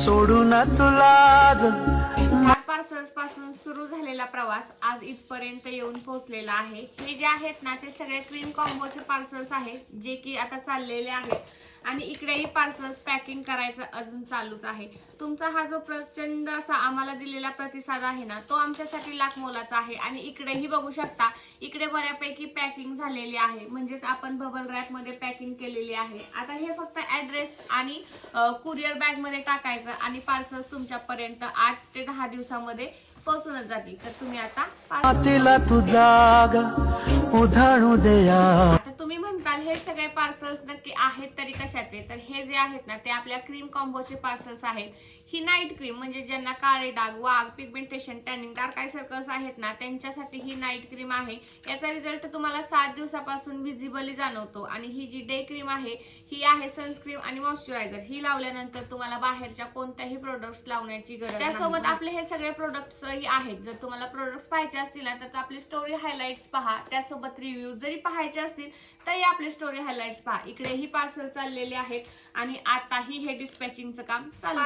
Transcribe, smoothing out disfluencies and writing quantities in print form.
सोडून तुला पार्सल्स पासून सुरू झालेला प्रवास आज इथपर्यंत येऊन पोहोचलेला आहे। हे जे आहेत ना ते सगळे क्रीम कॉम्बोचे पार्सल्स आहेत जे की आता चाललेले आहेत आणि इकडेही पार्सल्स पॅकिंग करायचं अजून चालूच आहे। तुमचा हा जो प्रचंड असा आम्हाला दिलेला प्रतिसाद आहे ना तो आमच्यासाठी लाख मोलाचा आहे। आणि इकडेही बघू शकता, इकडे बऱ्यापैकी पॅकिंग झालेली आहे, म्हणजेच आपण बबल रॅप मध्ये पॅकिंग केलेली आहे। आता हे फक्त ऍड्रेस आणि कुरिअर बॅग मध्ये टाकायचं आणि पार्सल्स तुमच्यापर्यंत 8 ते 10 दिवसामध्ये पोहोचूनच जातील। तर तुम्ही आता तिला तू जागा उधाणू द्या। आता तुम्ही म्हणताल हे सगळे पार्सल्स नक्की आहेत तरी कशाचे, तर हे जे आहेत ना ते आपल्या क्रीम कॉम्बोचे पार्सल्स आहेत। ही नाईट क्रीम म्हणजे ज्यांना काळे डाग, वाघ, pigmentation, tanning, dark eye circles आहेत ना त्यांच्यासाठी ही नाईट क्रीम आहे। याचा रिझल्ट तुम्हाला 7 दिवसापासून विजिबली जाणवतो। आणि ही जी डे क्रीम आहे ही आहे सनस्क्रीम आणि मॉइश्चरायझर। ही लावल्यानंतर तुम्हाला बाहेरच्या कोणत्याही प्रोडक्ट्स लावण्याची गरज नाही। त्यासोबत आपले हे सगळे प्रोडक्ट्स आहेत। जर तुम्हाला प्रोडक्ट्स पाहायचे असतील ना तर आपली स्टोरी हायलाइट्स पहा, त्यासोबत रिव्ह्यू जरी पाहायचे असतील तरी आपले स्टोरी हायलाइट्स पहा। इकडेही पार्सल चाललेले आहेत आणि आताही हे डिस्पॅचिंगचं काम चालू